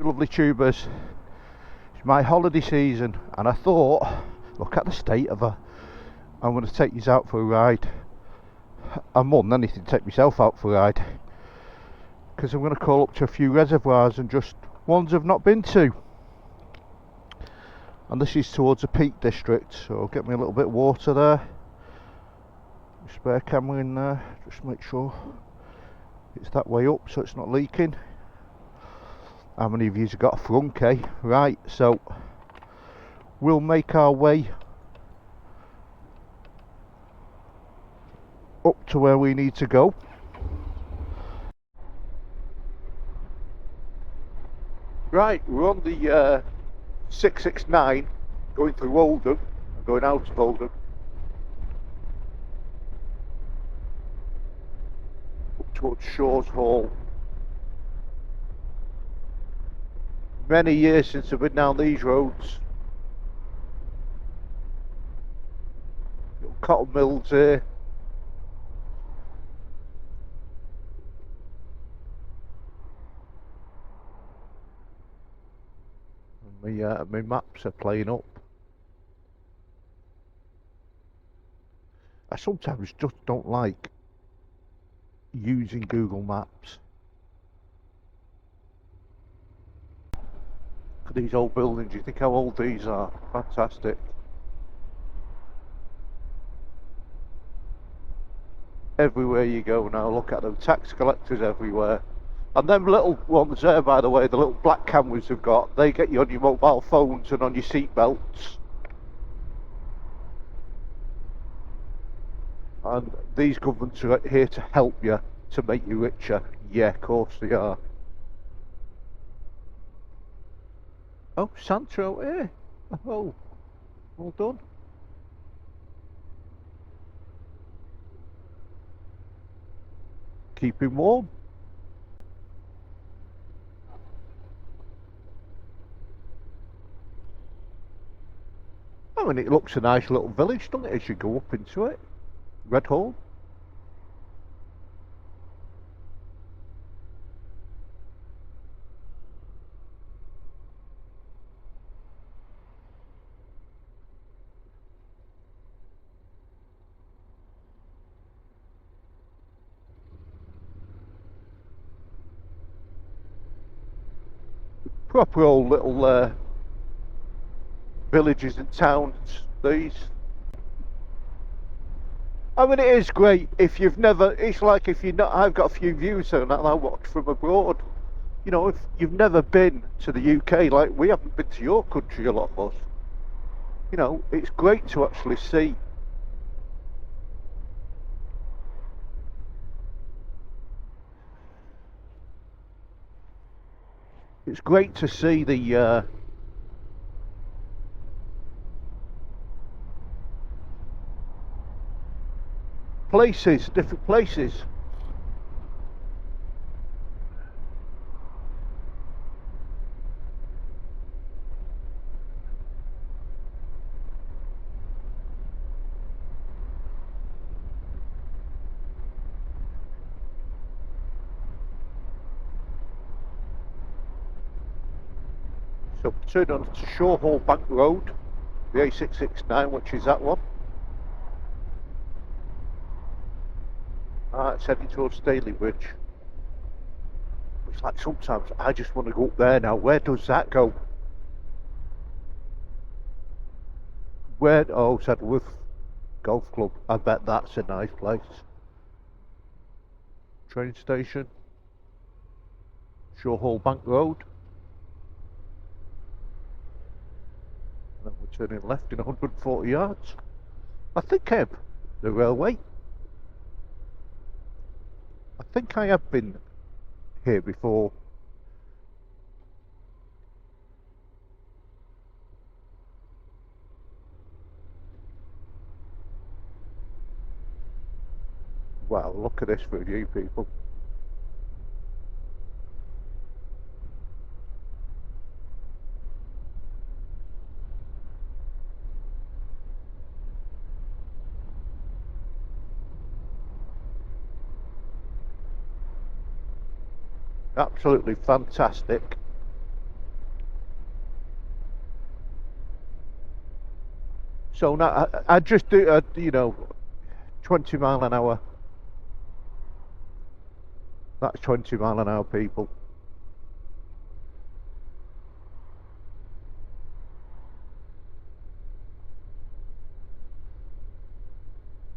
Lovely tubers, it's my holiday season and I thought, look at the state of her. I'm going to take you out for a ride. I'm more than anything take myself out for a ride, because I'm going to call up to a few reservoirs and just ones I've not been to. And this is towards the Peak District, so I'll get me a little bit of water there. Spare camera in there, just make sure it's that way up so it's not leaking. How many of you have got a flunky? Right, so we'll make our way up to where we need to go. Right, we're on the 669 going through Oldham, going out of Oldham, up towards Shaw's Hall. Many years since I've been down these roads. Little cotton mills here. And my maps are playing up. I sometimes just don't like using Google Maps. Look at these old buildings, you think how old these are? Fantastic. Everywhere you go now, look at them, tax collectors everywhere. And them little ones there, by the way, the little black cameras we've got, they get you on your mobile phones and on your seat belts. And these governments are here to help you, to make you richer. Yeah, of course they are. Oh, Santa out here. Oh, well done. Keep him warm. I mean, it looks a nice little village, doesn't it, as you go up into it? Red Hall. Proper old little villages and towns, these. I mean, it is great if you've never, it's like if you're not, I've got a few views that I watch from abroad. You know, if you've never been to the UK, like we haven't been to your country, a lot of us, you know, it's great to actually see. It's great to see the places, different places. So turn on to Shaw Hall Bank Road, the A669, which is that one. It's heading towards Staley Bridge. It's like sometimes I just want to go up there now. Where does that go? Where? Oh, Sedworth Golf Club. I bet that's a nice place. Train station. Shaw Hall Bank Road. And then we're turning left in 140 yards. I think I have the railway. I think I have been here before. Wow, look at this for you people. Absolutely fantastic. So now I just do, you know, 20 mile an hour. That's 20 mile an hour, people.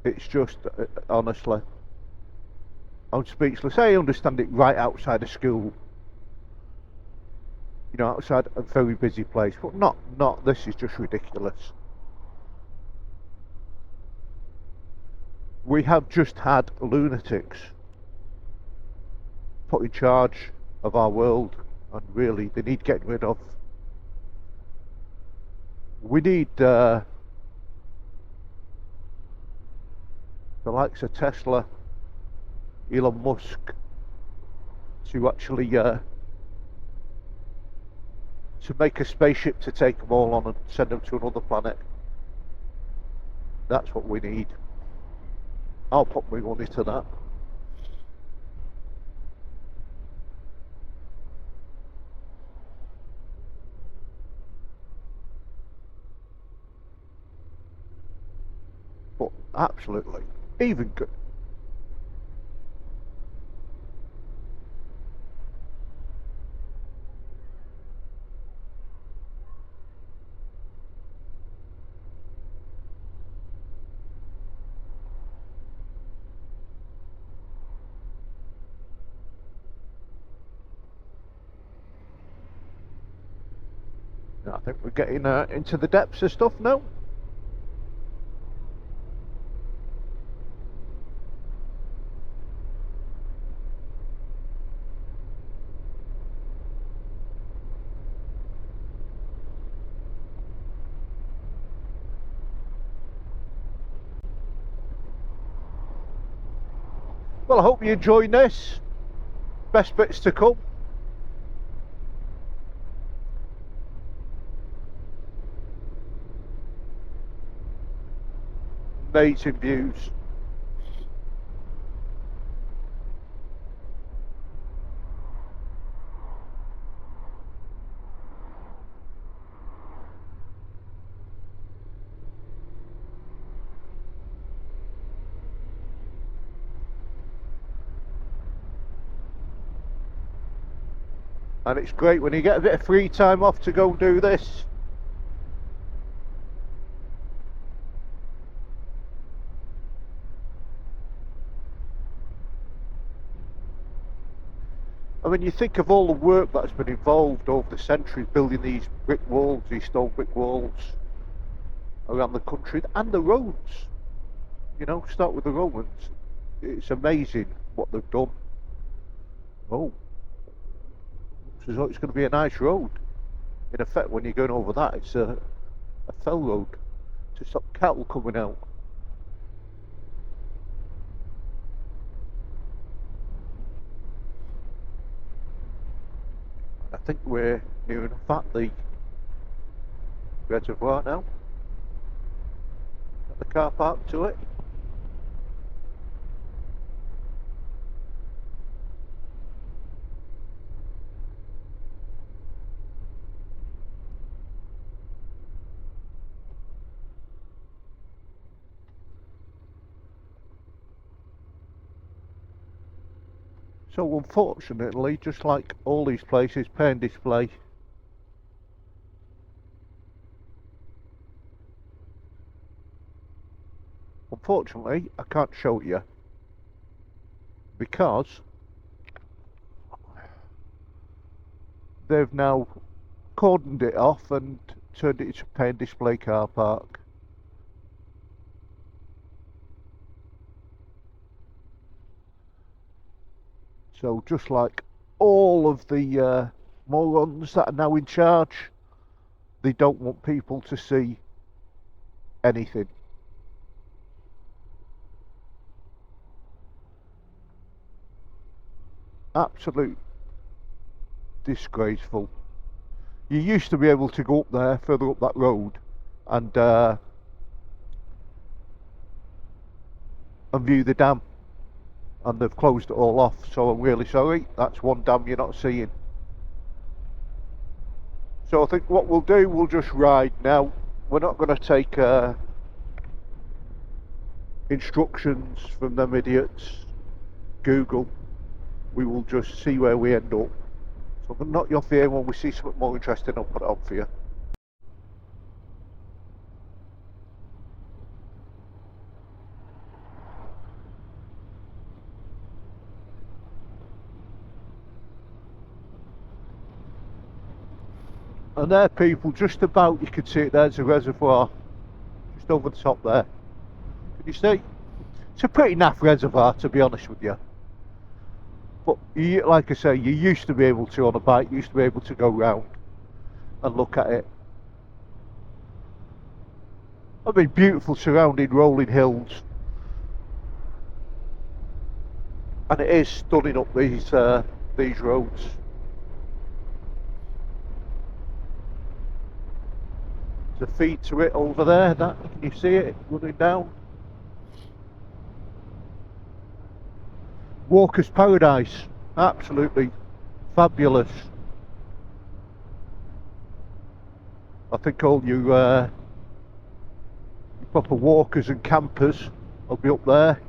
It's just, honestly, I'm speechless. I understand it right outside of school, you know, outside a very busy place, but not, this is just ridiculous. We have just had lunatics put in charge of our world, and really, they need getting rid of. We need the likes of Tesla, Elon Musk, to actually to make a spaceship to take them all on and send them to another planet. That's what we need. I'll put my money to that. But absolutely, even good. I think we're getting into the depths of stuff now. Well, I hope you enjoyed this. Best bits to come. Amazing views. And it's great when you get a bit of free time off to go do this. I mean, you think of all the work that's been involved over the centuries building these brick walls, these stone brick walls around the country, and the roads. You know, start with the Romans. It's amazing what they've done. Oh, so it's going to be a nice road. In effect, when you're going over that, it's a fell road to stop cattle coming out. I think we're near enough at the reservoir now. Got the car park to it. So unfortunately, just like all these places, pay and display. Unfortunately, I can't show you because they've now cordoned it off and turned it into a pay and display car park. So just like all of the morons that are now in charge, they don't want people to see anything. Absolute disgraceful. You used to be able to go up there, further up that road, and view the dam. And they've closed it all off, so I'm really sorry. That's one dam you're not seeing. So I think what we'll do, we'll just ride now. We're not going to take instructions from them idiots, Google. We will just see where we end up. So but not your fear, when we see something more interesting, I'll put it on for you. And there, people, just about, you can see it, there's a reservoir just over the top there. Can you see? It's a pretty naff reservoir, to be honest with you. But you, like I say, you used to be able to, on a bike, you used to be able to go round and look at it. I mean, beautiful surrounding rolling hills. And it is stunning up these roads. There's a feed to it over there, that, can you see it running down? Walker's Paradise, absolutely fabulous. I think all you proper walkers and campers will be up there.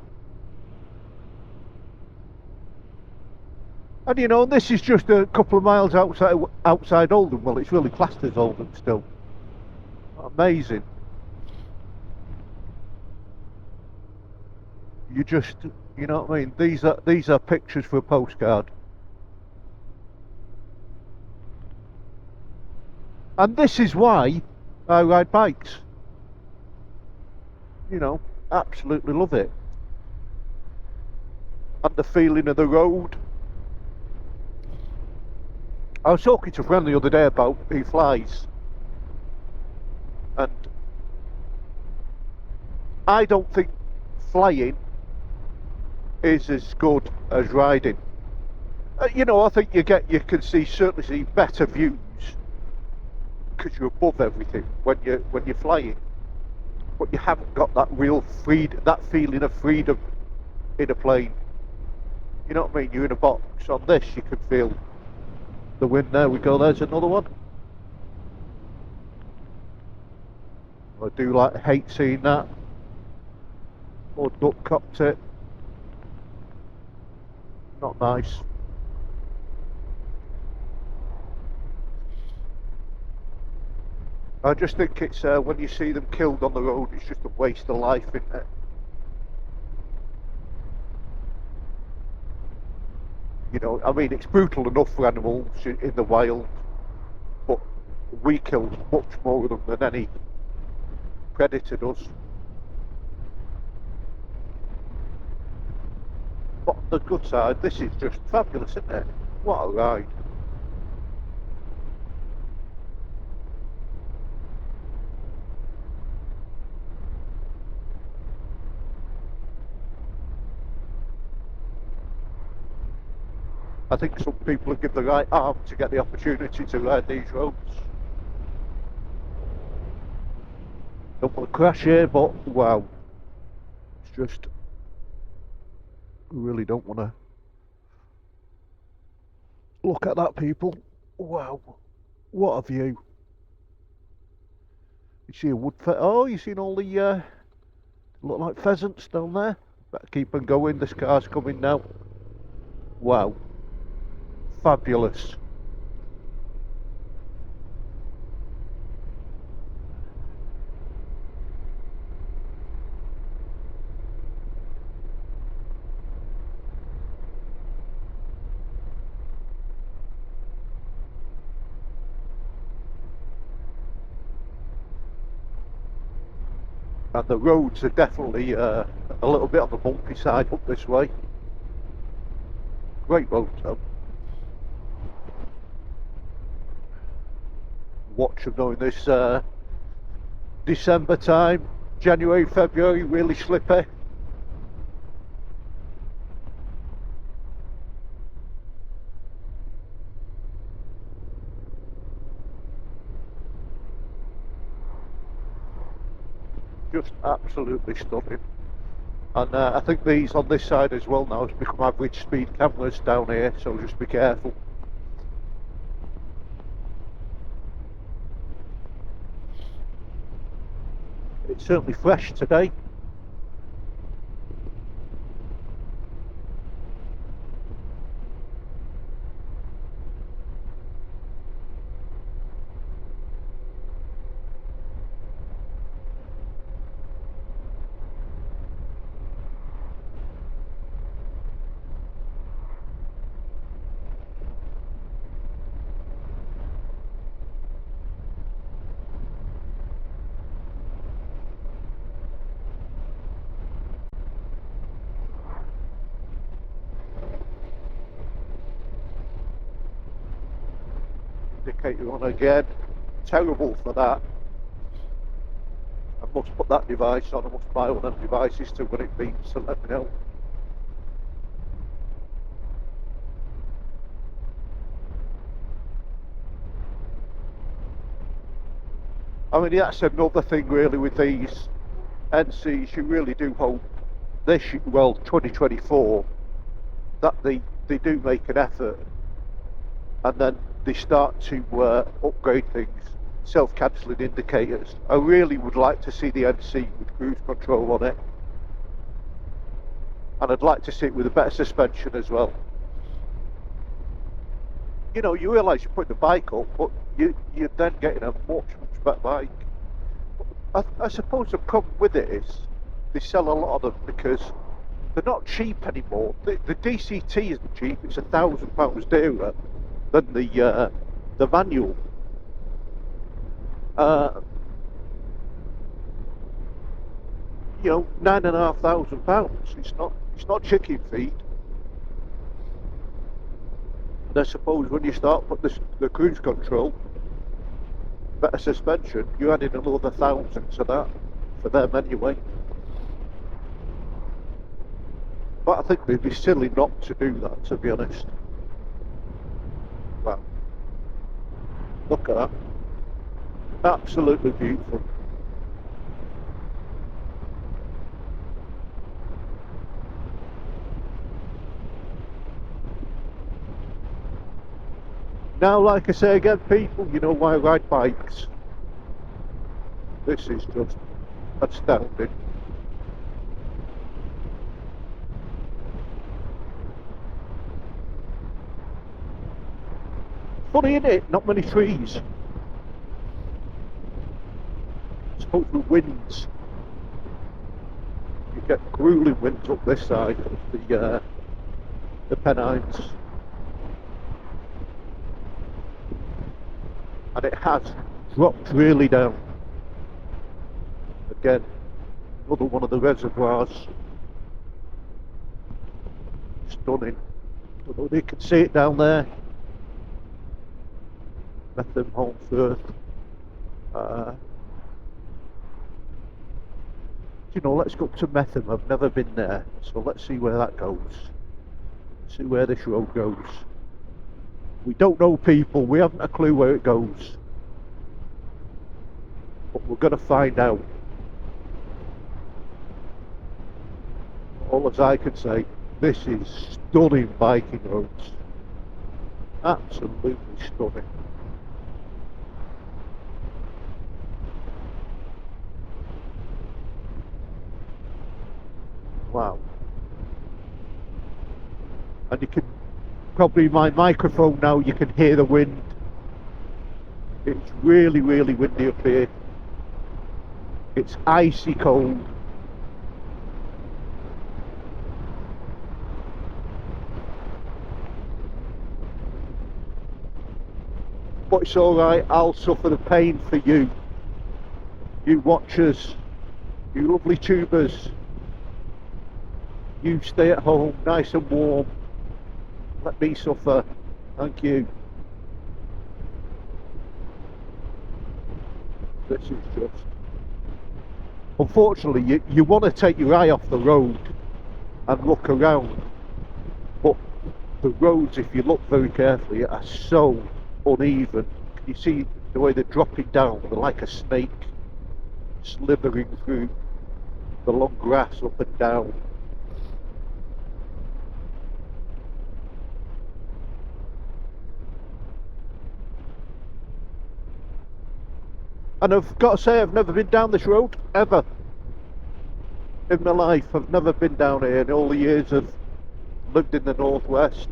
And you know, this is just a couple of miles outside Oldham. Well, it's really classed as Oldham still. Amazing. You just, you know what I mean? These are pictures for a postcard. And this is why I ride bikes. You know, absolutely love it. And the feeling of the road. I was talking to a friend the other day about he flies. And I don't think flying is as good as riding. You know, I think you can certainly see better views because you're above everything when you're flying. But you haven't got that real that feeling of freedom in a plane. You know what I mean? You're in a box. On this, you can feel the wind. There we go. There's another one. I do hate seeing that. Or duck cockpit. Not nice. I just think it's when you see them killed on the road, it's just a waste of life, isn't it? You know, I mean, it's brutal enough for animals in the wild, but we kill much more of them than any predator does. But on the good side, this is just fabulous, isn't it? What a ride. I think some people would give the right arm to get the opportunity to ride these roads. Don't want to crash here, but wow. It's just, really don't want to look at that, people. Wow, what a view. You see a wood oh, you seen all the look like pheasants down there. Better keep on going, this car's coming now. Wow, fabulous. And the roads are definitely a little bit on the bumpy side up this way. Great roads though. Watch them knowing this December time, January, February, really slippy. Just absolutely stunning. And I think these on this side as well now has become average speed cameras down here, so just be careful. It's certainly fresh today. indicator on again. Terrible for that. I must put that device on. I must buy one of them devices to when it beeps to let me know. I mean, that's another thing really with these NCs. You really do hope this, well, 2024, that they do make an effort, and then they start to upgrade things, self-cancelling indicators. I really would like to see the NC with cruise control on it, and I'd like to see it with a better suspension as well. You know, you realise you're putting the bike up, but you're then getting a much better bike. I suppose the problem with it is they sell a lot of them because they're not cheap anymore. The DCT isn't cheap. It's £1,000 dearer than the manual. You know, £9,500. It's not chicken feed. And I suppose when you start putting the cruise control, better suspension, you add in another 1,000 to that for them anyway. But I think they'd be silly not to do that, to be honest. Wow. Look at that. Absolutely beautiful. Now, like I say again, people, you know why I ride bikes. This is just astounding. Funny, isn't it? Not many trees. I suppose with winds, you get grueling winds up this side of the Pennines. And it has dropped really down. Again, another one of the reservoirs. Stunning. Don't know if you can see it down there. Metham, Holmfirth. You know, let's go up to Metham. I've never been there, so let's see where that goes. See where this road goes. We don't know, people, we haven't a clue where it goes. But we're going to find out. All as I can say, this is stunning biking roads. Absolutely stunning. Wow. And you can probably, my microphone now, you can hear the wind. It's really, really windy up here. It's icy cold. But it's alright, I'll suffer the pain for you. You watchers, you lovely tubers. You stay at home, nice and warm. Let me suffer. Thank you. This is just... Unfortunately, you want to take your eye off the road and look around. But the roads, if you look very carefully, are so uneven. Can you see the way they're dropping down? They're like a snake slithering through the long grass up and down. And I've got to say, I've never been down this road, ever. In my life, I've never been down here in all the years I've lived in the northwest.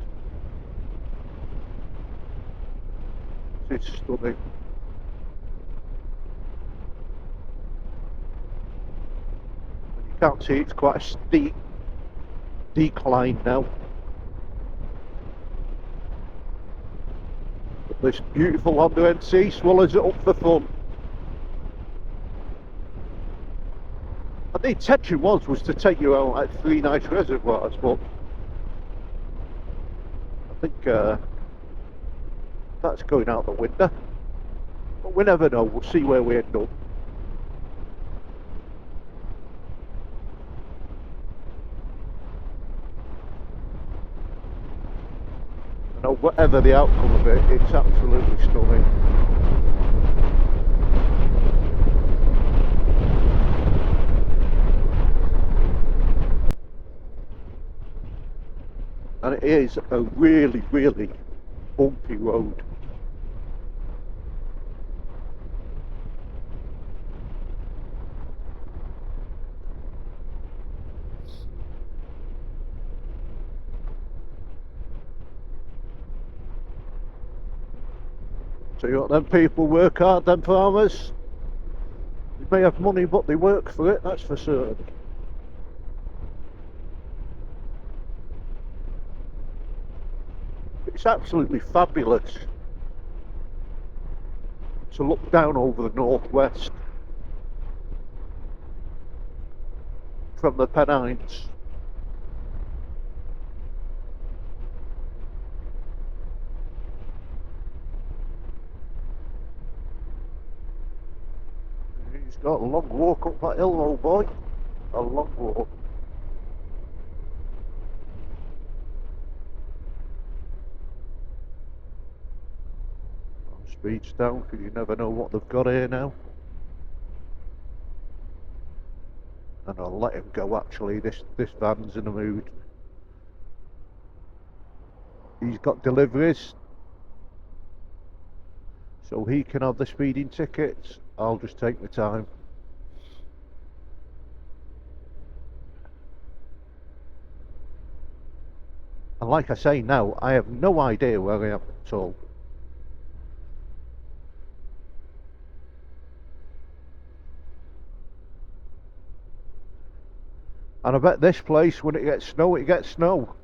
It's stunning. You can't see, it's quite a steep decline now. But this beautiful Honda NC swallows it up for fun. And the intention was to take you out at 3 nice reservoirs, but I think that's going out the window. But we never know, we'll see where we end up. You know, whatever the outcome of it, it's absolutely stunning. And it is a really, really bumpy road. So you got them people work hard, them farmers. They may have money, but they work for it, that's for certain. It's absolutely fabulous to look down over the northwest from the Pennines. He's got a long walk up that hill, old boy. A long walk. Speeds down because you never know what they've got here now. And I'll let him go actually, this van's in a mood. He's got deliveries, so he can have the speeding tickets. I'll just take the time. And like I say now, I have no idea where I am at all. And I bet this place, when it gets snow, it gets snow.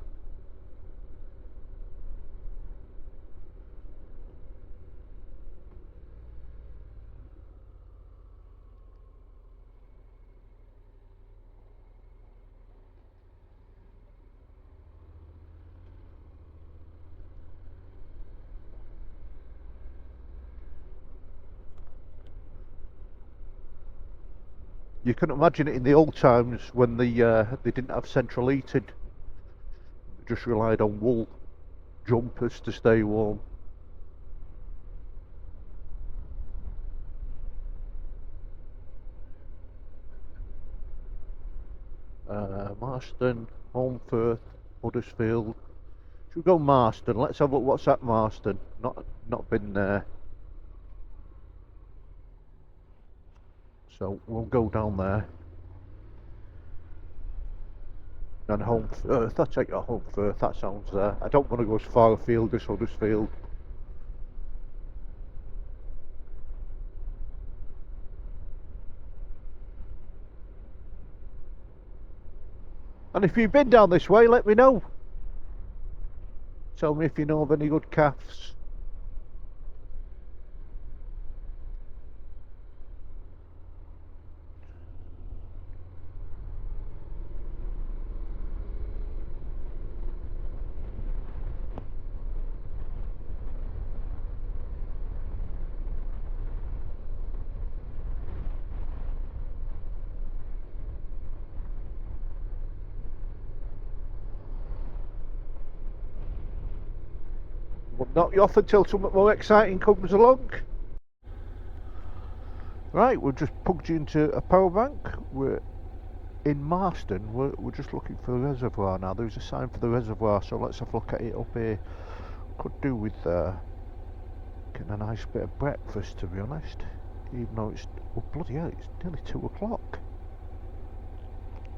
You can imagine it in the old times when they didn't have central heating. They just relied on wool jumpers to stay warm. Marston, Holmfirth, Huddersfield. Should we go Marston? Let's have a look. What's at Marston? Not been there. So we'll go down there. And Holmfirth, I'll take your Holmfirth, that sounds there. I don't want to go as far afield as Huddersfield. And if you've been down this way, let me know. Tell me if you know of any good calves. We'll knock you off until something more exciting comes along. Right, we're just plugged into a power bank. We're in Marston. We're just looking for the reservoir now. There's a sign for the reservoir, so let's have a look at it up here. Could do with getting a nice bit of breakfast, to be honest. Even though it's, oh bloody hell, it's nearly 2 o'clock.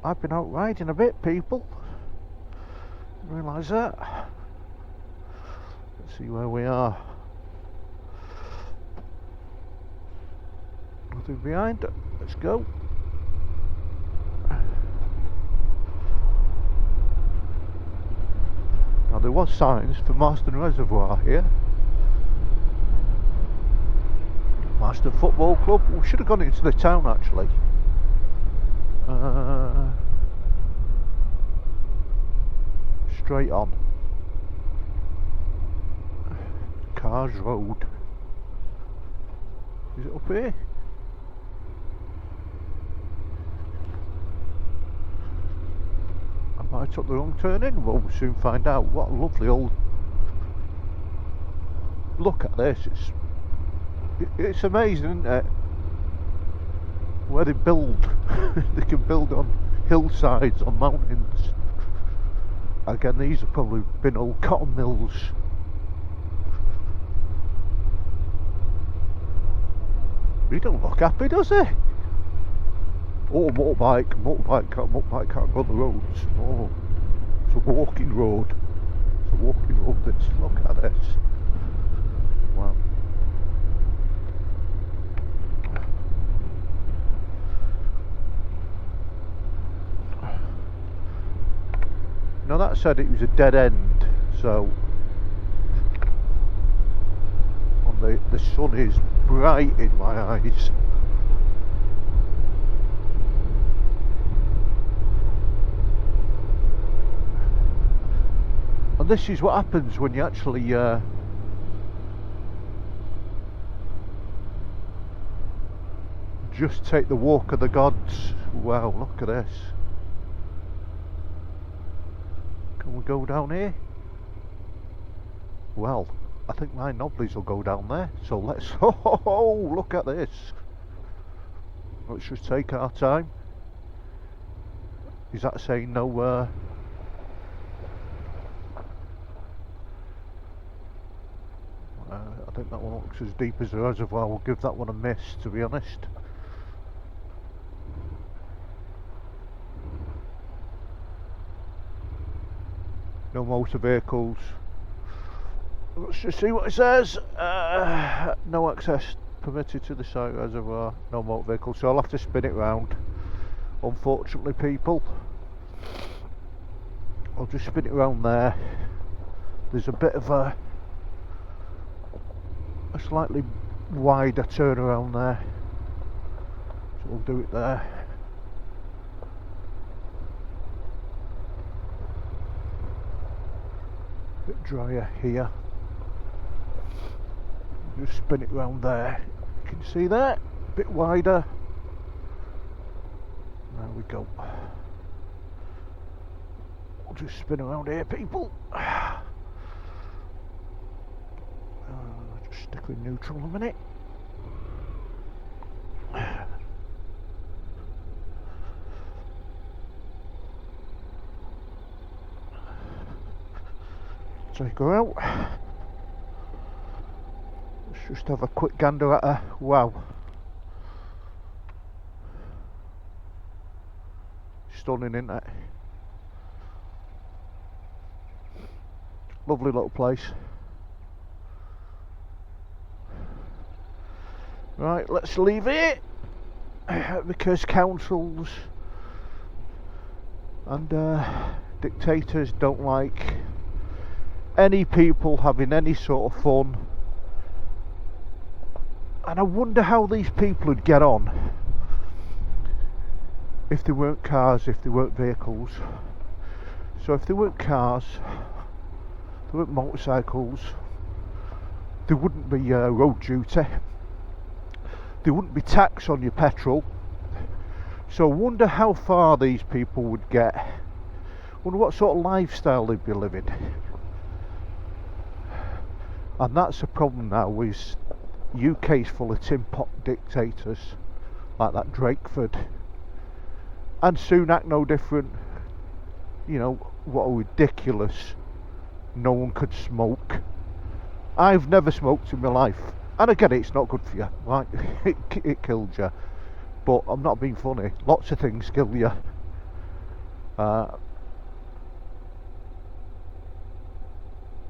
I've been out riding a bit, people. Didn't realise that. Let's see where we are. Nothing behind. Let's go. Now there was signs for Marston Reservoir here. Marston Football Club. We should have gone into the town actually. Straight on. Cars Road. Is it up here? I might have took the wrong turn in. Well, we'll soon find out. What a lovely old... Look at this. It's amazing, isn't it? Where they build. They can build on hillsides, on mountains. Again, these have probably been old cotton mills. He don't look happy, does he? Oh, motorbike can't go on the roads. Oh, it's a walking road. It's a walking road. Look at this. Wow. Now that said, it was a dead end, so the sun is bright in my eyes. And this is what happens when you actually just take the walk of the gods. Wow, look at this. Can we go down here? Well, I think my knobblies will go down there, so let's... Oh, look at this. Let's just take our time. Is that saying no... I think that one looks as deep as the reservoir. We'll give that one a miss, to be honest. No motor vehicles. Let's just see what it says. No access permitted to the site reservoir. No motor vehicles. So I'll have to spin it round. Unfortunately, people. I'll just spin it round there. There's a bit of a slightly wider turnaround there. So we'll do it there. Bit drier here. Just spin it round there. You can see that, a bit wider. There we go. We'll just spin around here, people. Just stick with neutral a minute. Take her out. Let's just have a quick gander at her. Wow. Stunning, isn't it? Lovely little place. Right, let's leave it, because councils and dictators don't like any people having any sort of fun. And I wonder how these people would get on if they weren't cars, if they weren't vehicles. So if they weren't cars, they weren't motorcycles, there wouldn't be road duty, there wouldn't be tax on your petrol. So I wonder how far these people would get. I wonder what sort of lifestyle they'd be living. And that's a problem now, is UK's full of tin pot dictators like that Drakeford, and Sunak no different. You know, what a ridiculous, no one could smoke. I've never smoked in my life, and I get it, it's not good for you, right? It killed you, but I'm not being funny. Lots of things kill you.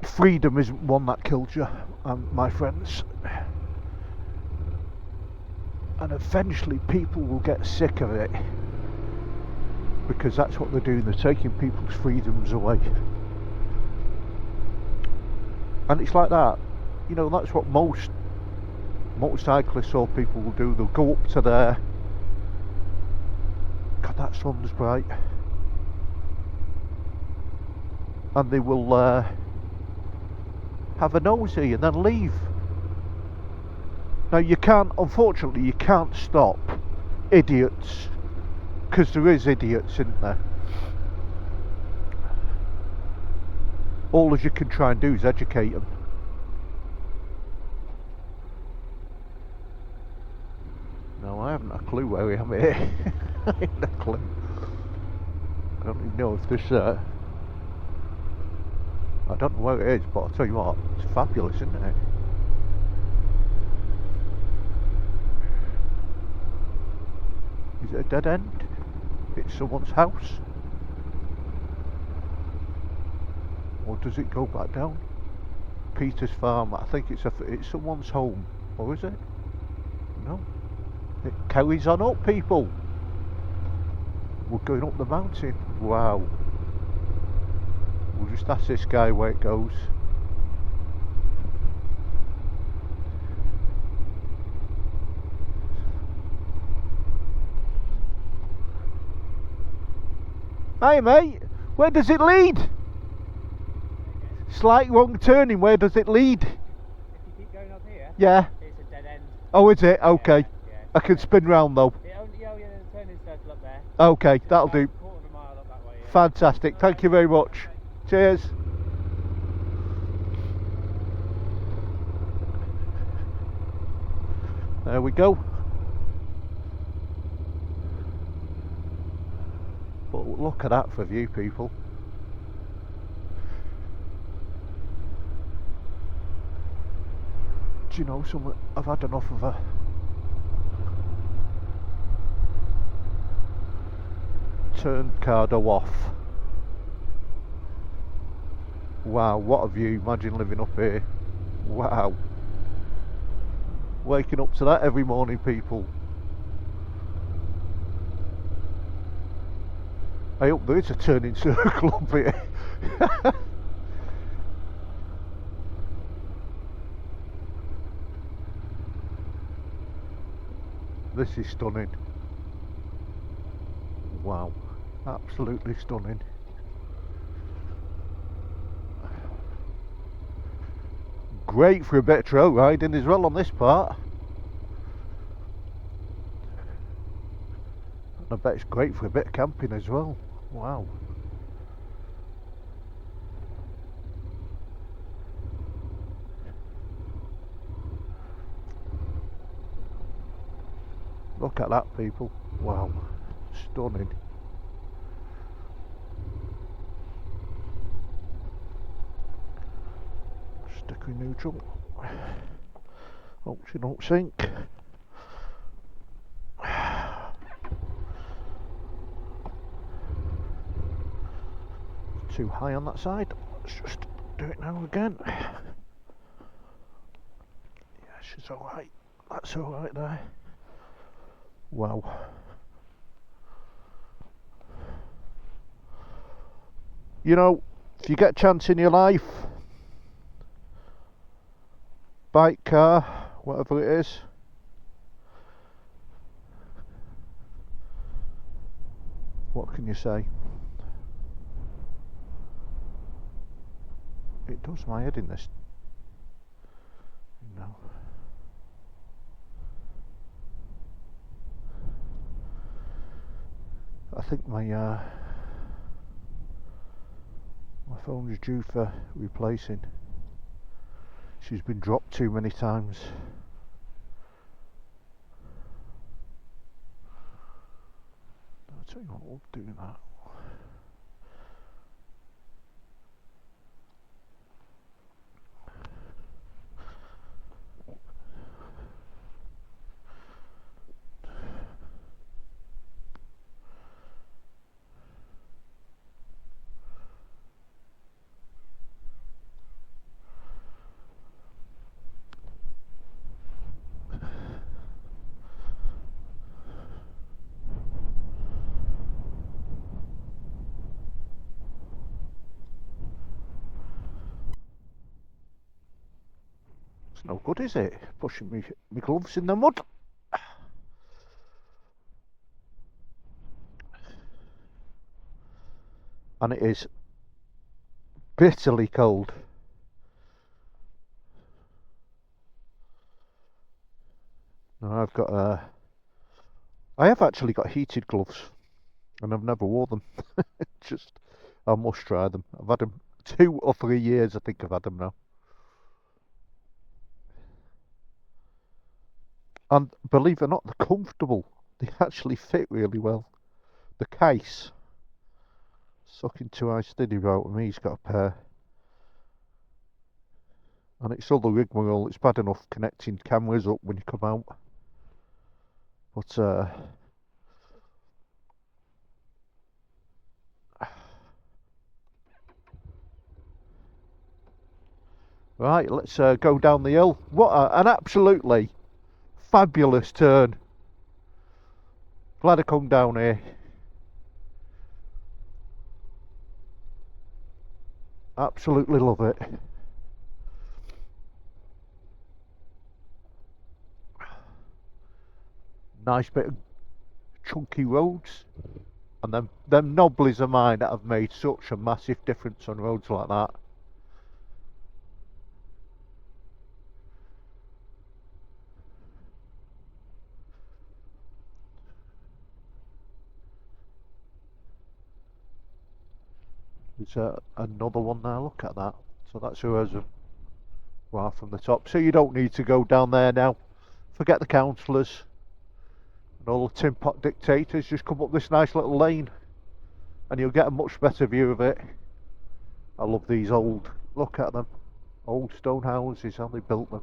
Freedom isn't one that kills you, my friends. And eventually people will get sick of it, because that's what they're doing. They're taking people's freedoms away. And it's like that, you know, that's what most motorcyclists or people will do. They'll go up to there. God, that sun's bright. And they will have a nosy and then leave. Now you can't, unfortunately you can't stop idiots, because there is idiots, isn't there? All as you can try and do is educate them. No, I haven't a clue where I am here. I haven't a clue. I don't even know if this I don't know where it is, but I'll tell you what, it's fabulous, isn't it? Is it a dead end? It's someone's house? Or does it go back down? Peter's farm, I think it's someone's home. Or is it? No. It carries on up, people. We're going up the mountain. Wow. We'll just ask this guy where it goes. Hey mate, where does it lead? Slight wrong turning, where does it lead? If you keep going up here, yeah. It's a dead end. Oh, is it? Okay. Yeah. I can spin round though. The turning circle up there. Okay, that'll do. Quarter of a mile up that way, yeah. Fantastic, thank you very much. Cheers. There we go. But look at that for view, people. Do you know something? I've had enough of a turn Cardo off. Wow, what a view. Imagine living up here. Wow. Waking up to that every morning, people. I hope there is a turning circle up here. This is stunning. Wow, absolutely stunning. Great for a bit of trail riding as well on this part. And I bet it's great for a bit of camping as well. Wow. Look at that, people. Wow. Stunning. Stick with neutral. Hope she don't sink. Too high on that side. Let's just do it now again. Yeah, she's alright. That's alright there. Wow. You know, if you get a chance in your life, bike, car, whatever it is, what can you say? It does my head in this. No. I think my phone is due for replacing. She's been dropped too many times. I'll tell you what, we'll do that. It's no good, is it? Pushing me gloves in the mud. And it is bitterly cold. Now I've got I have actually got heated gloves, and I've never wore them. Just, I must try them. I've had them 2 or 3 years, I think I've had them now. And believe it or not, they're comfortable. They actually fit really well. The case, sucking too high steady about with me, he's got a pair. And it's all the rigmarole, it's bad enough connecting cameras up when you come out. But right, let's go down the hill. What an absolutely fabulous turn. Glad I come down here. Absolutely love it. Nice bit of chunky roads. And them knobblies of mine that have made such a massive difference on roads like that. There's another one there, look at that. So that's a reservoir from the top. So you don't need to go down there now. Forget the councillors and all the tin pot dictators. Just come up this nice little lane and you'll get a much better view of it. I love these old, look at them, old stone houses, how they built them.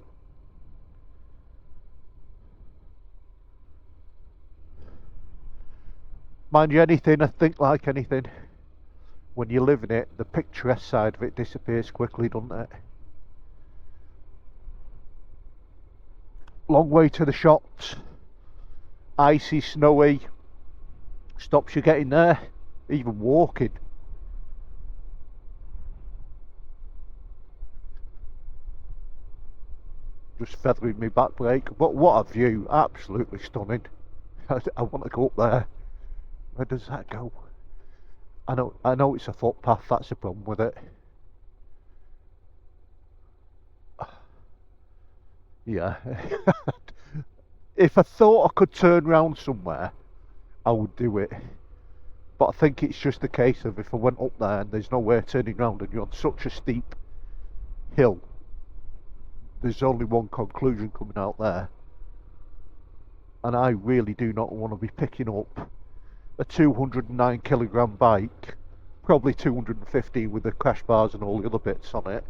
Mind you, anything, I think like anything, when you live in it, the picturesque side of it disappears quickly, doesn't it? Long way to the shops, icy, snowy, stops you getting there, even walking. Just feathering me back brake, but what a view, absolutely stunning. I want to go up there. Where does that go? I know it's a footpath, that's the problem with it. Yeah. If I thought I could turn round somewhere, I would do it. But I think it's just a case of if I went up there and there's no way of turning round and you're on such a steep hill, there's only one conclusion coming out there. And I really do not want to be picking up a 209 kilogram bike, probably 215 with the crash bars and all the other bits on it,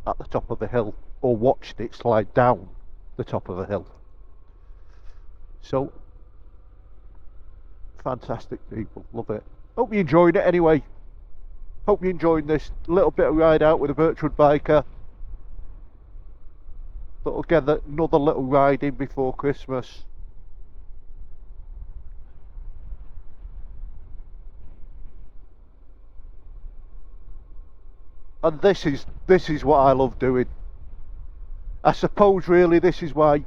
at the top of a hill, or watched it slide down the top of a hill. So, fantastic people, love it. Hope you enjoyed it anyway. Hope you enjoyed this little bit of ride out with a Birchwood biker. Thought we'll get another little ride in before Christmas. And this is what I love doing. I suppose really this is why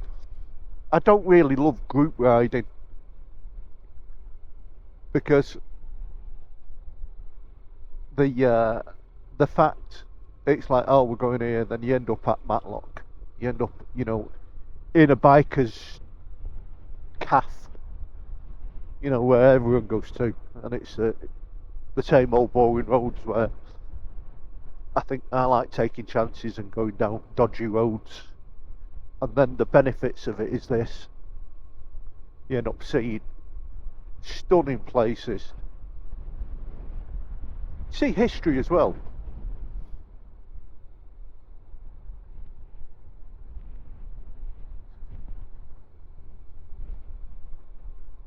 I don't really love group riding, because the fact it's like, oh, we're going here, then you end up at Matlock, you end up, you know, in a biker's calf, you know, where everyone goes to, and it's the same old boring roads where I think I like taking chances and going down dodgy roads. And then the benefits of it is this: you end up seeing stunning places, see history as well.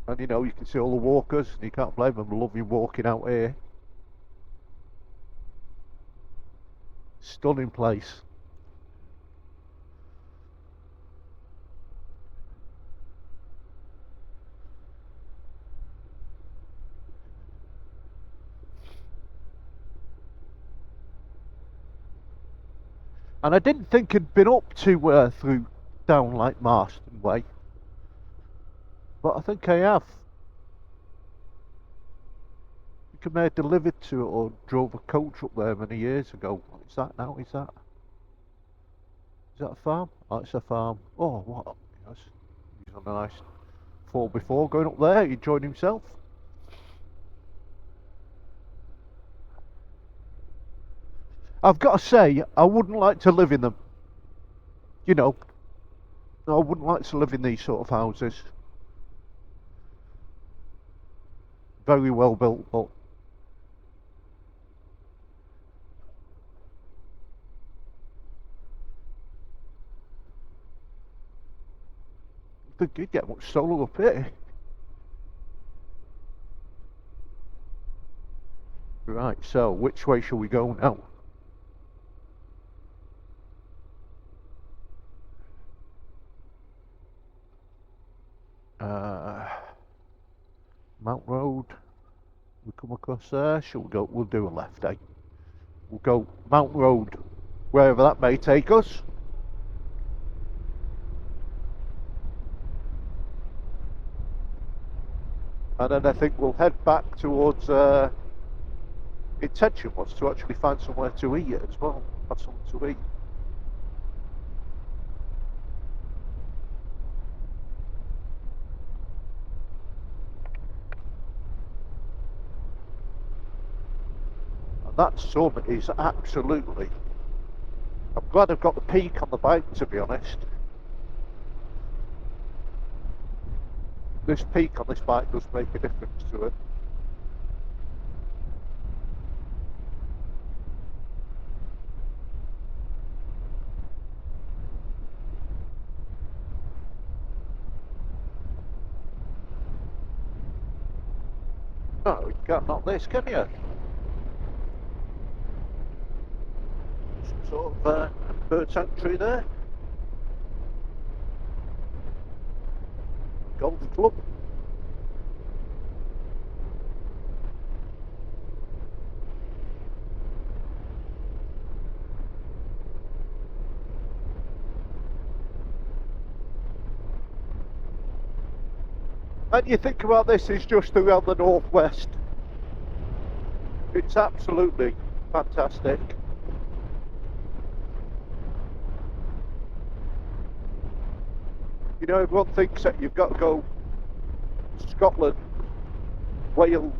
And you know, you can see all the walkers, and you can't blame them, loving walking out here. Stunning place. And I didn't think I'd been up to through down like Marston Way, but I think I have. I think I may have delivered to it or drove a coach up there many years ago. What is that now? Is that a farm? Oh, it's a farm. Oh, what? Yes. He's on a nice 4x4 going up there, enjoying himself. I've got to say, I wouldn't like to live in them. You know, I wouldn't like to live in these sort of houses. Very well built, but I think you'd get much solar up here. Right, so which way shall we go now? Mount Road. We come across there. Shall we go? We'll do a left, eh? We'll go Mount Road, wherever that may take us. And then I think we'll head back towards. Intention was to actually find somewhere to eat as well. Have something to eat. And that summit is absolutely. I'm glad I've got the peak on the bike, to be honest. This peak on this bike does make a difference to it. No, you can't knock this, can you? Some sort of bird sanctuary there. Golf club. And you think about this, is just around the northwest. It's absolutely fantastic. You know, everyone thinks that you've got to go Scotland, Wales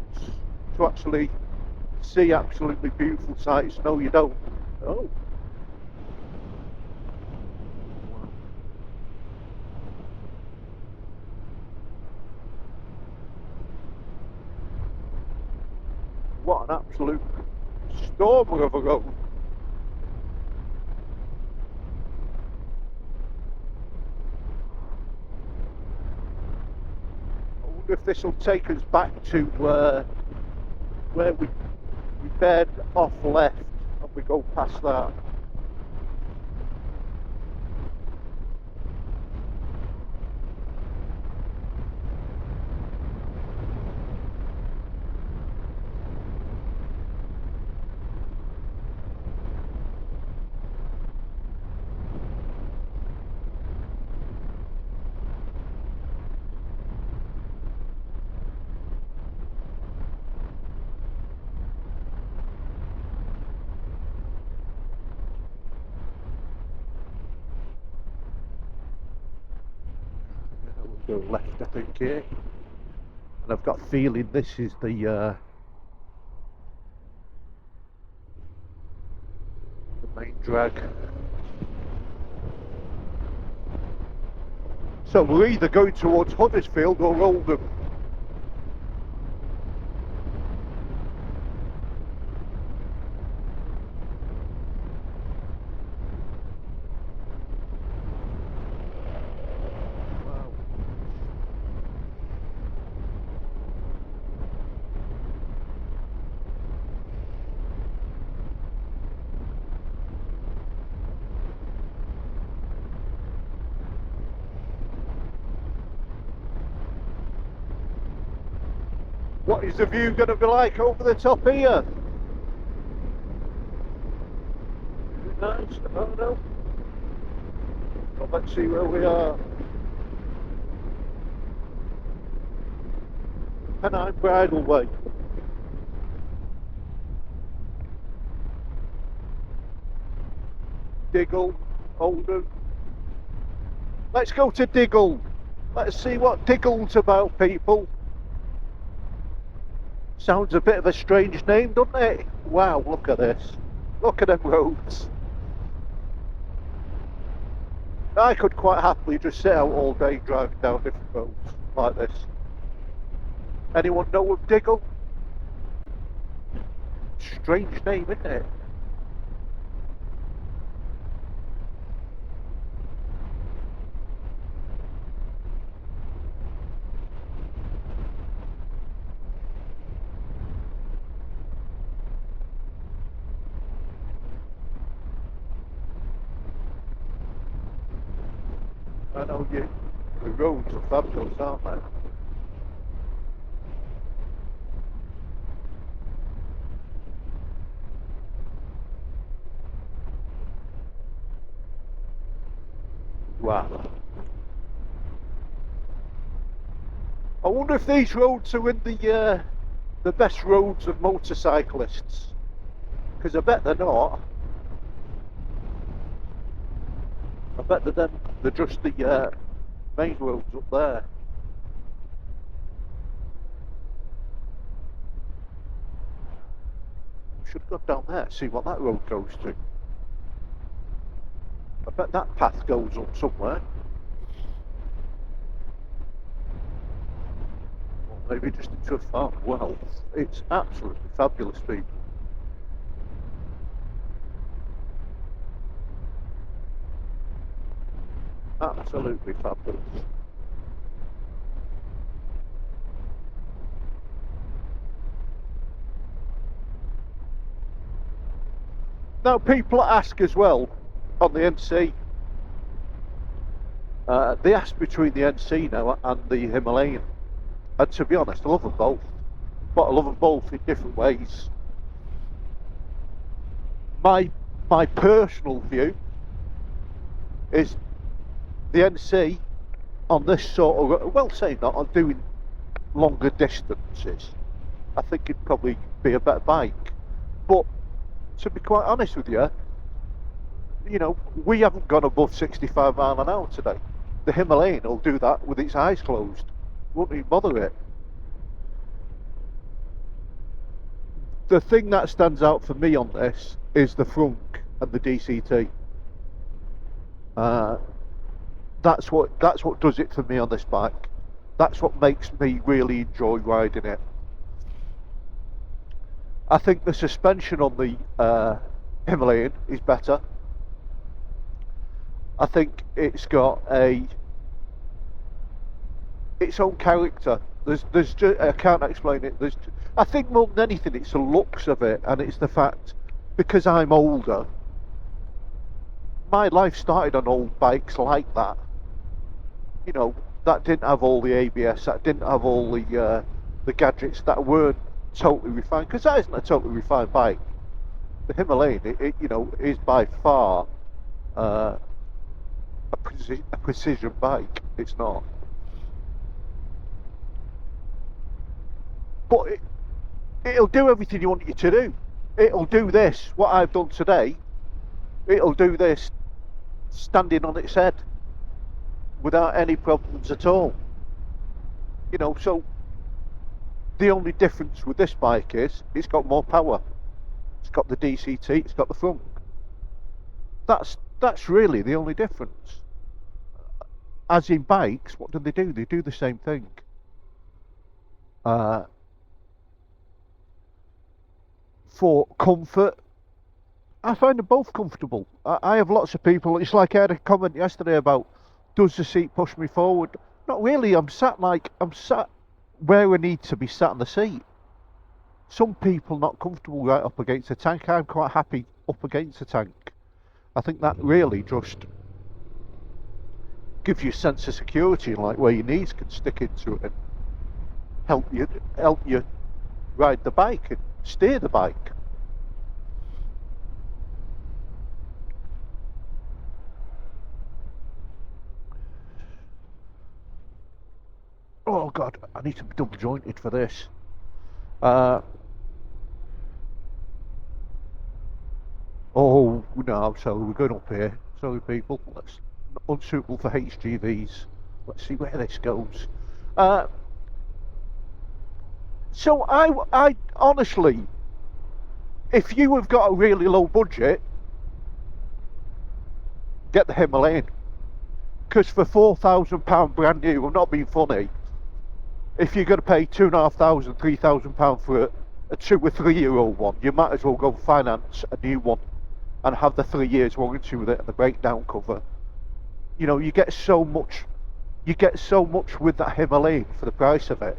to actually see absolutely beautiful sights. No, you don't. Oh. What an absolute storm of a road. I wonder if this will take us back to where we beared off left and we go past that. Go left, I think, here, and I've got a feeling this is the main drag. So we're either going towards Huddersfield or Oldham. What is the view going to be like over the top here? Is it nice? I don't know. Well, let's see where we are. Pennine Bridleway. Diggle, Oldham. Let's go to Diggle. Let's see what Diggle's about, people. Sounds a bit of a strange name, doesn't it? Wow, look at this. Look at them roads. I could quite happily just sit out all day driving down different roads like this. Anyone know of Diggle? Strange name, isn't it? I know you. The roads are fabulous, aren't they? Wow. I wonder if these roads are in the best roads of motorcyclists, because I bet they're not. I bet they're just the main roads up there. We should have gone down there, see what that road goes to. I bet that path goes up somewhere. Or maybe just into a farm. Well, it's absolutely fabulous, people. Absolutely fabulous. Now, people ask as well on the NC. They ask between the NC now and the Himalayan, and to be honest, I love them both, but I love them both in different ways. My personal view is the NC on this sort of, well, saying that, on doing longer distances, I think it'd probably be a better bike. But to be quite honest with you, you know, we haven't gone above 65 mile an hour today. The Himalayan will do that with its eyes closed. Won't even bother it. The thing that stands out for me on this is the frunk and the DCT. That's what does it for me on this bike. That's what makes me really enjoy riding it. I think the suspension on the Himalayan is better. I think it's got its own character. There's just, I can't explain it. I think more than anything, it's the looks of it, and it's the fact, because I'm older, my life started on old bikes like that. You know, that didn't have all the ABS, that didn't have all the gadgets, that weren't totally refined, because that isn't a totally refined bike. The Himalayan, it you know, is by far a precision bike. It's not. But it'll do everything you want it to do. It'll do this, what I've done today, it'll do this standing on its head without any problems at all. You know, so the only difference with this bike is it's got more power. It's got the DCT, it's got the frunk. That's really the only difference. As in bikes, what do? They do the same thing. For comfort, I find them both comfortable. I have lots of people, it's like I had a comment yesterday about, does the seat push me forward? Not really. I'm sat where I need to be sat in the seat. Some people not comfortable right up against the tank. I'm quite happy up against the tank. I think that really just gives you a sense of security, like where your knees can stick into it and help you ride the bike and steer the bike. Oh God, I need to be double jointed for this. Oh no, so we're going up here. Sorry people, that's unsuitable for HGVs. Let's see where this goes. So I honestly, if you have got a really low budget, get the Himalayan. Because for £4,000 brand new, I'm not being funny, if you're going to pay £2,500, £3,000 for a 2 or 3 year old one, you might as well go finance a new one and have the 3 years warranty with it and the breakdown cover. You know, you get so much with that Himalayan for the price of it.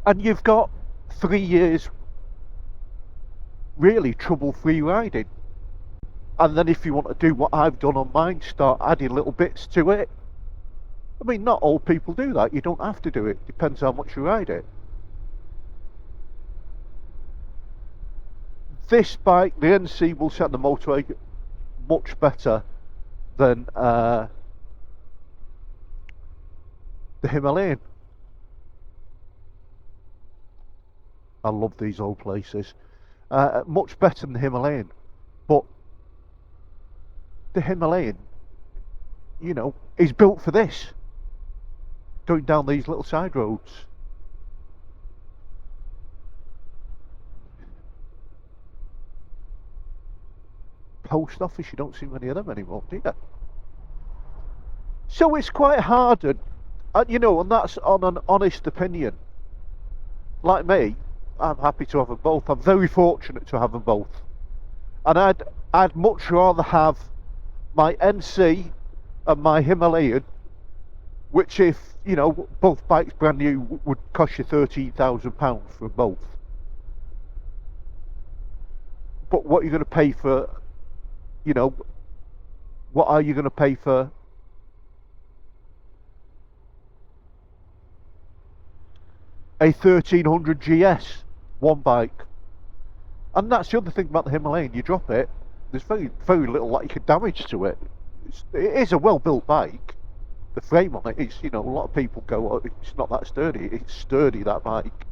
And you've got 3 years really trouble-free riding. And then if you want to do what I've done on mine, start adding little bits to it. I mean, not all people do that. You don't have to do it. Depends how much you ride it. This bike, the NC, will set the motorway much better than the Himalayan. I love these old places. Much better than the Himalayan. But the Himalayan, you know, is built for this. Going down these little side roads. Post office, you don't see many of them anymore, do you? So it's quite hard, and you know, and that's on an honest opinion. Like me, I'm happy to have them both. I'm very fortunate to have them both, and I'd much rather have my NC and my Himalayan, which, if you know, both bikes brand new, would cost you £13,000 for both. But what you're going to pay for, you know, what are you going to pay for a 1300 GS one bike? And that's the other thing about the Himalayan. You drop it, there's very little like damage to it. It is a well built bike. The frame on it is, you know, a lot of people go, oh, it's not that sturdy. It's sturdy, that bike.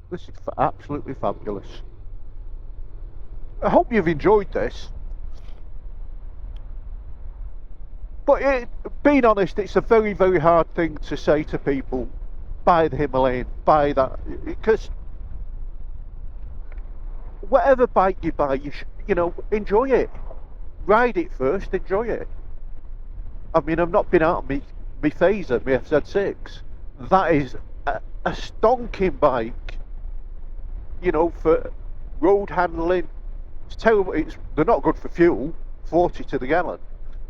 This is absolutely fabulous. I hope you've enjoyed this. But being honest, it's a very, very hard thing to say to people, buy the Himalayan, buy that, because whatever bike you buy, you know, enjoy it. Ride it first, enjoy it. I mean, I've not been out on my Phaser, my FZ6. That is a stonking bike, you know, for road handling. It's terrible. They're not good for fuel, 40 to the gallon.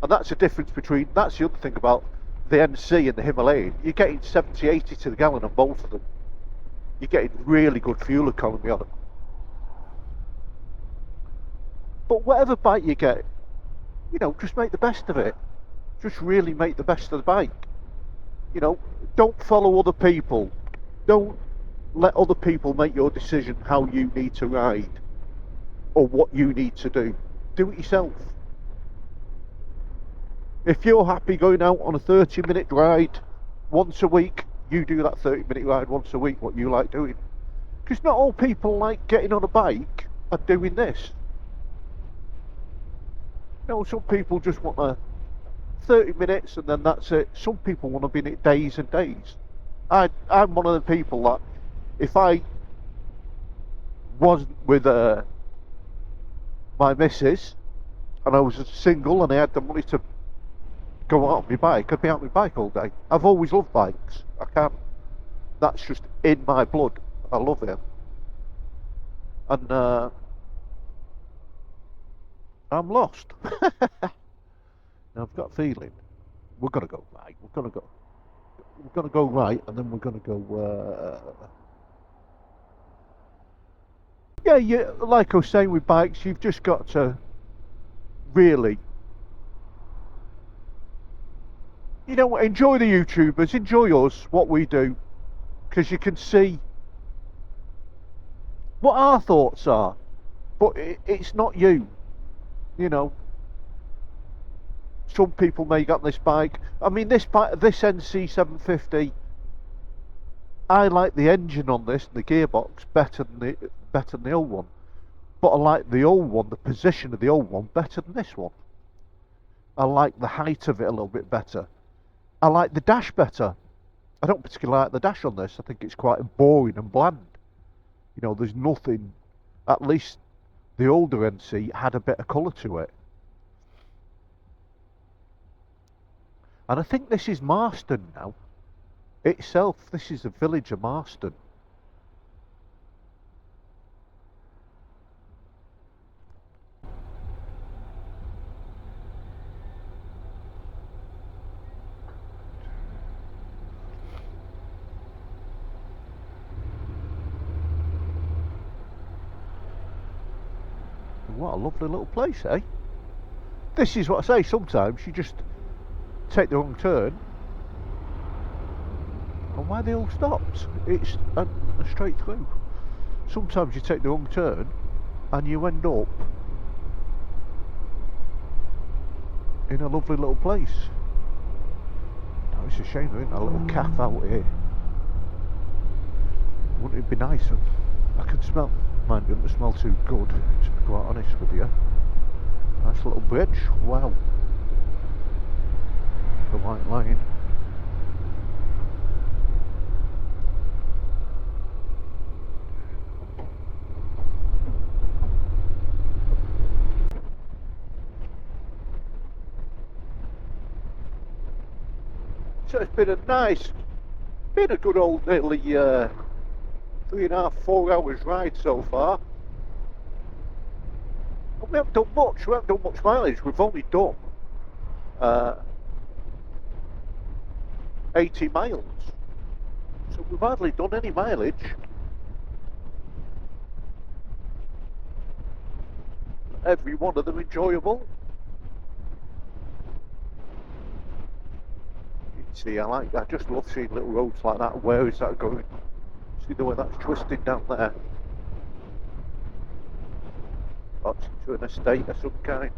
And that's the difference between, that's the other thing about the NC and the Himalayan. You're getting 70, 80 to the gallon on both of them. You're getting really good fuel economy on them. But whatever bike you get, you know, just make the best of it. Just really make the best of the bike. You know, don't follow other people. Don't let other people make your decision how you need to ride or what you need to do. Do it yourself. If you're happy going out on a 30-minute ride once a week, you do that 30-minute ride once a week, what you like doing. Because not all people like getting on a bike and doing this. You know, some people just want 30 minutes and then that's it. Some people want to be in it days and days. I'm one of the people that, if I wasn't with my missus and I was single and I had the money to go out on my bike, I'd be out on my bike all day. I've always loved bikes. I can't. That's just in my blood. I love it. And I'm lost. Now I've got a feeling we're gonna go right. We're gonna go right, and then we're gonna go. Yeah, like I was saying with bikes, you've just got to really, you know, enjoy the YouTubers, enjoy us, what we do, because you can see what our thoughts are, but it's not you, you know. Some people may get on this bike. I mean, this nc750, I like the engine on this, the gearbox, better than the old one. but I like the old one, the position of the old one, better than this one. I like the height of it a little bit better. I like the dash better. I don't particularly like the dash on this. I think it's quite boring and bland. You know, there's nothing, at least the older NC had a bit of colour to it. And I think this is Marston now. Itself, this is the village of Marston. What a lovely little place, eh? This is what I say, sometimes you just take the wrong turn. And why they all stopped? It's a straight through. Sometimes you take the wrong turn and you end up in a lovely little place. Oh, it's a shame there isn't a little calf out here. Wouldn't it be nice? I could smell, mind you, it doesn't smell too good, to be quite honest with you. Nice little bridge, wow. The white line. So it's been a good old nearly 3.5, 4 hours ride so far. And we haven't done much mileage. We've only done 80 miles. So we've hardly done any mileage. Every one of them enjoyable. See, I just love seeing little roads like that. Where is that going? See the way that's twisting down there? That's into an estate of some kind.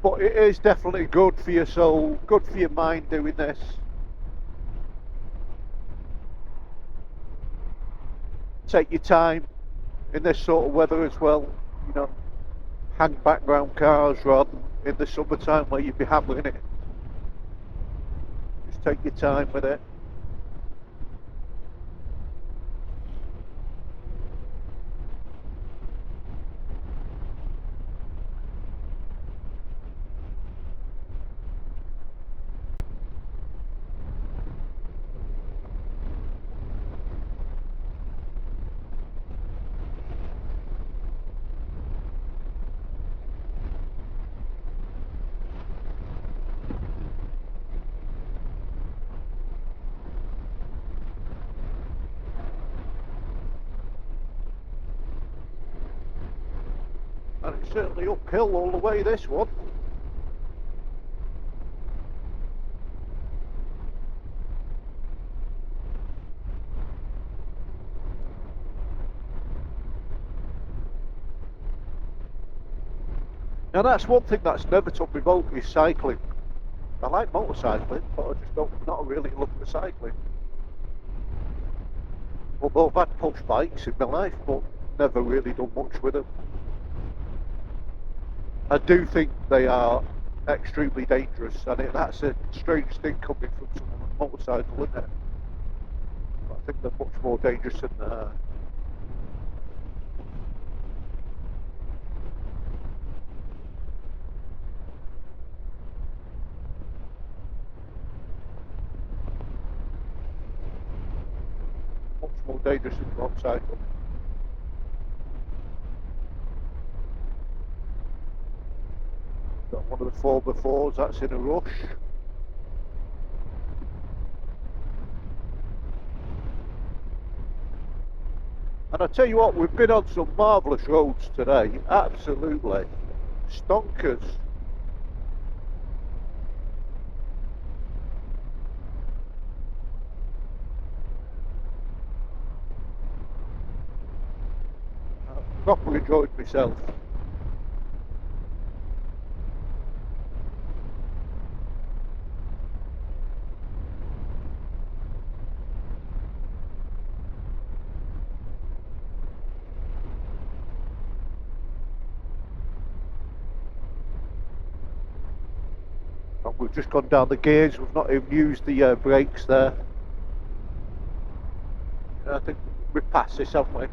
But it is definitely good for your soul, good for your mind doing this. Take your time in this sort of weather as well, you know, hang background cars rather than in the summertime where you'd be hammering it. Just take your time with it. And it's certainly uphill all the way, this one. Now that's one thing that's never took me boat is cycling. I like motorcycling, but I just not really love for cycling. Although I've had push bikes in my life, but never really done much with them. I do think they are extremely dangerous, and that's a strange thing coming from someone on a motorcycle, isn't it? I think they're much more dangerous than motorcycle. Got one of the 4x4s, that's in a rush. And I tell you what, we've been on some marvellous roads today, absolutely stonkers. I've properly enjoyed myself. And we've just gone down the gears, we've not even used the brakes there. I think we've passed this, haven't we?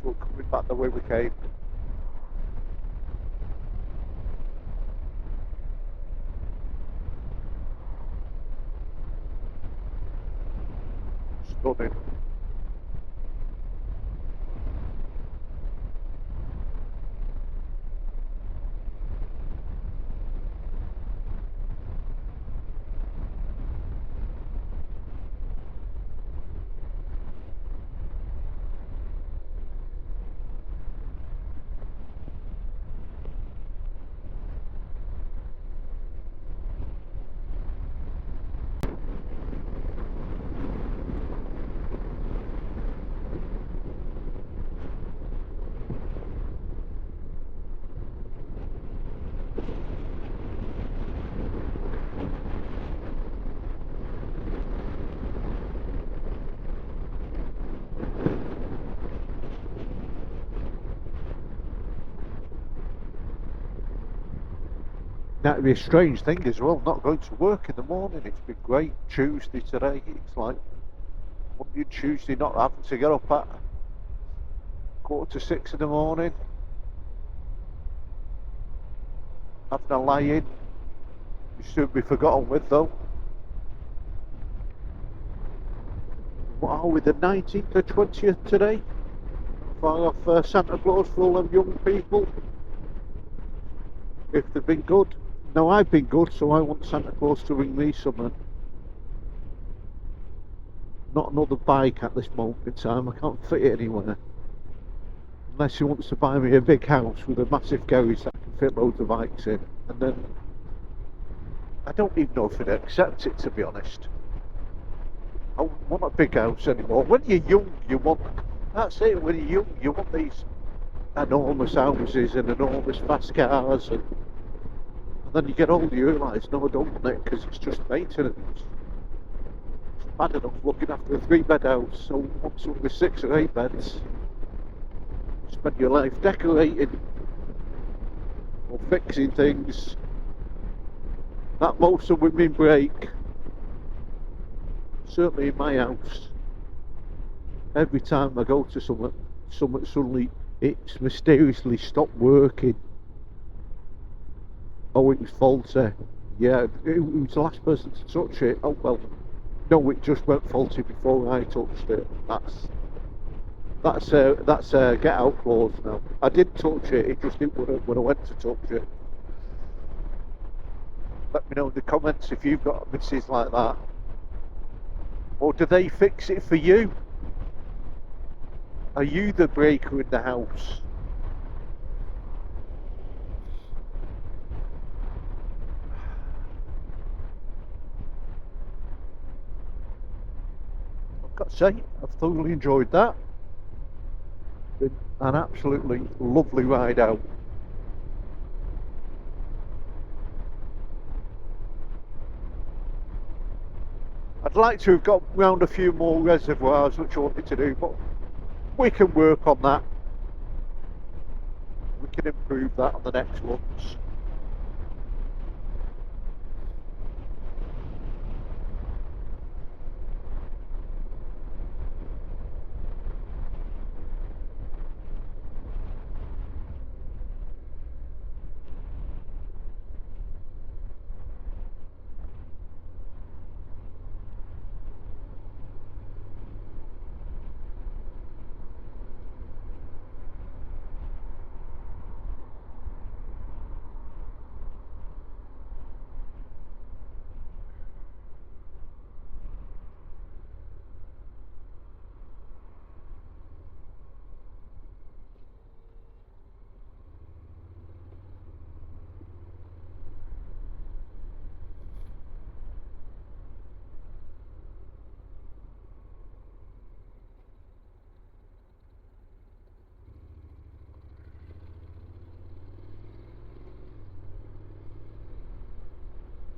So we're coming back the way we came. Stunning. That'd be a strange thing as well, not going to work in the morning. It's been great. Tuesday today, it's like Monday and Tuesday not having to get up at 5:45 in the morning, having a lie in. You soon be forgotten with though. What are we, the 19th or 20th today? Far off Santa Claus for all them young people. If they've been good. No, I've been good, so I want Santa Claus to bring me something. Not another bike at this moment in time. I can't fit it anywhere. Unless he wants to buy me a big house with a massive garage that I can fit loads of bikes in. And then I don't even know if he'd accept it, to be honest. I don't want a big house anymore. When you're young, you want... That's it, when you're young, you want these enormous houses and enormous fast cars. And then you get older, you realise, no, I don't want it, because it's just maintenance. It's bad enough looking after a 3-bed house, so want something with 6 or 8 beds. Spend your life decorating or fixing things. That motor with me brake, certainly in my house, every time I go to something suddenly it's mysteriously stopped working. Oh, it was faulty. Yeah, it was the last person to touch it. Oh well, no, it just went faulty before I touched it. That's a get out clause now. I did touch it, it just didn't work when I went to touch it. Let me know in the comments if you've got a missus like that. Or do they fix it for you? Are you the breaker in the house? I've got to say, I've thoroughly enjoyed that. Been an absolutely lovely ride out. I'd like to have got round a few more reservoirs, which I wanted to do, but we can work on that. We can improve that on the next ones.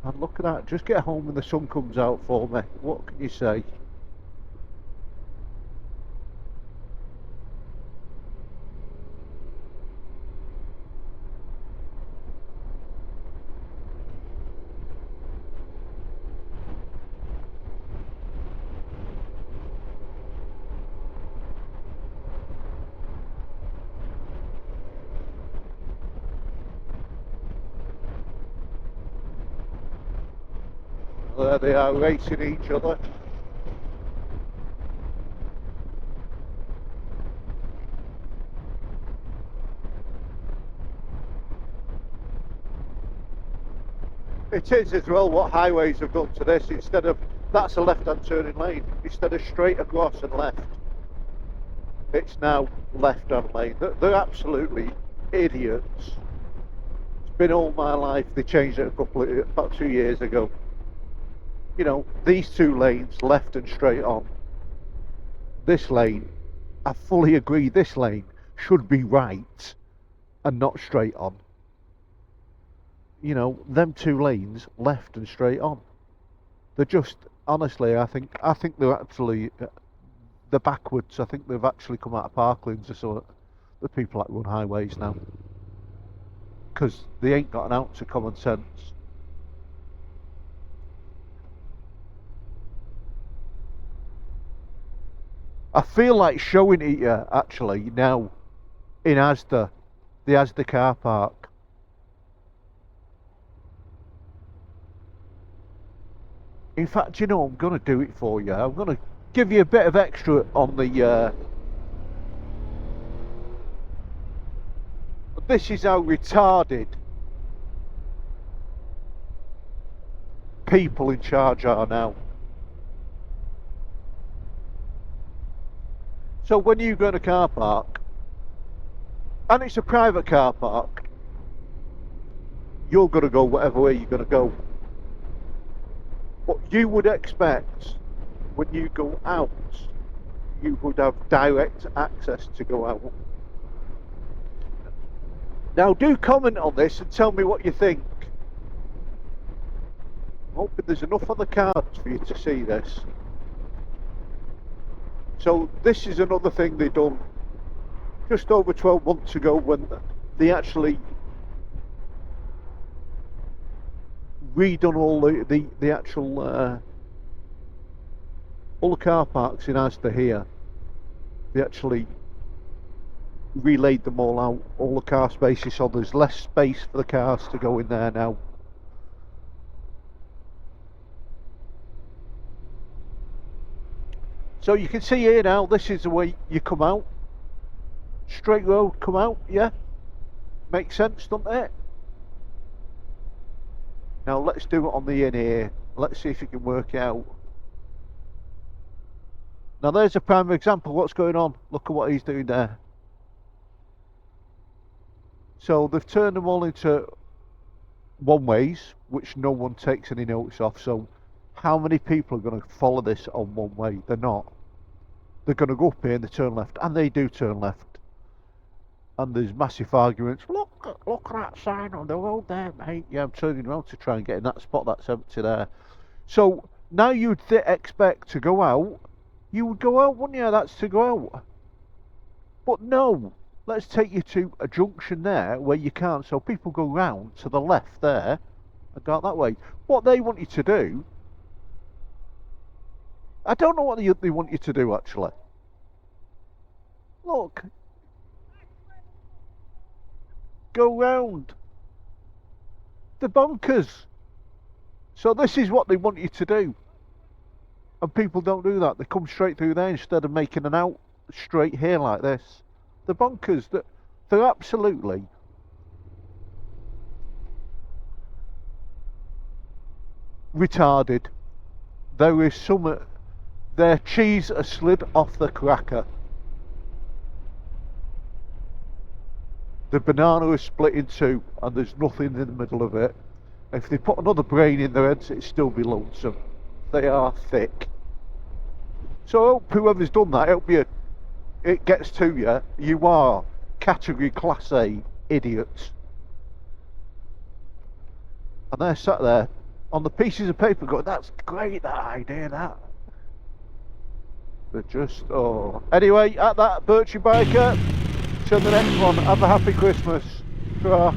And look at that, just get home when the sun comes out for me. What can you say? There they are racing each other. It is as well what highways have done to this. Instead of, that's a left-hand turning lane, instead of straight across and left, it's now left-hand lane. They're absolutely idiots. It's been all my life. They changed it about 2 years ago. You know, these two lanes, left and straight on. This lane, I fully agree, this lane should be right and not straight on. You know, them two lanes, left and straight on. They're just, honestly, I think they're actually, they're backwards. I think they've actually come out of Parklands or so. The people that run highways now, because they ain't got an ounce of common sense. I feel like showing it you actually now in Asda, the Asda car park. In fact, you know, I'm going to do it for you. I'm going to give you a bit of extra on the... This is how retarded people in charge are now. So when you go in a car park, and it's a private car park, you're going to go whatever way you're going to go. What you would expect when you go out, you would have direct access to go out. Now do comment on this and tell me what you think. I'm hoping there's enough on the cards for you to see this. So this is another thing they done just over 12 months ago when they actually redone all the actual all the car parks in Asda here. They actually relaid them all out, all the car spaces, so there's less space for the cars to go in there now. So you can see here now, this is the way you come out. Straight road, come out, yeah? Makes sense, doesn't it? Now let's do it on the in here. Let's see if you can work it out. Now there's a prime example. What's going on? Look at what he's doing there. So they've turned them all into one ways, which no one takes any notice of. So how many people are going to follow this on one way? They're not. They're going to go up here and they turn left, and they do turn left. And there's massive arguments. Look at that sign on the road there, mate. Yeah, I'm turning around to try and get in that spot that's empty there. So now you'd expect to go out. You would go out, wouldn't you? That's to go out. But no. Let's take you to a junction there where you can't. So people go round to the left there and go out that way. What they want you to do, I don't know what they want you to do actually. Look. Go round. The bonkers. So this is what they want you to do. And people don't do that. They come straight through there instead of making an out straight here like this. The bonkers, they're absolutely retarded. There is some, their cheese has slid off the cracker. The banana is split in two and there's nothing in the middle of it. If they put another brain in their heads, it'd still be lonesome. They are thick. So I hope whoever's done that, I hope it gets to you. You are category class A idiots. And they're sat there on the pieces of paper going, that's great, that idea, that. They're just, oh. Anyway, at that, Birchie Biker. Till the next one, have a happy Christmas. Ta-ra.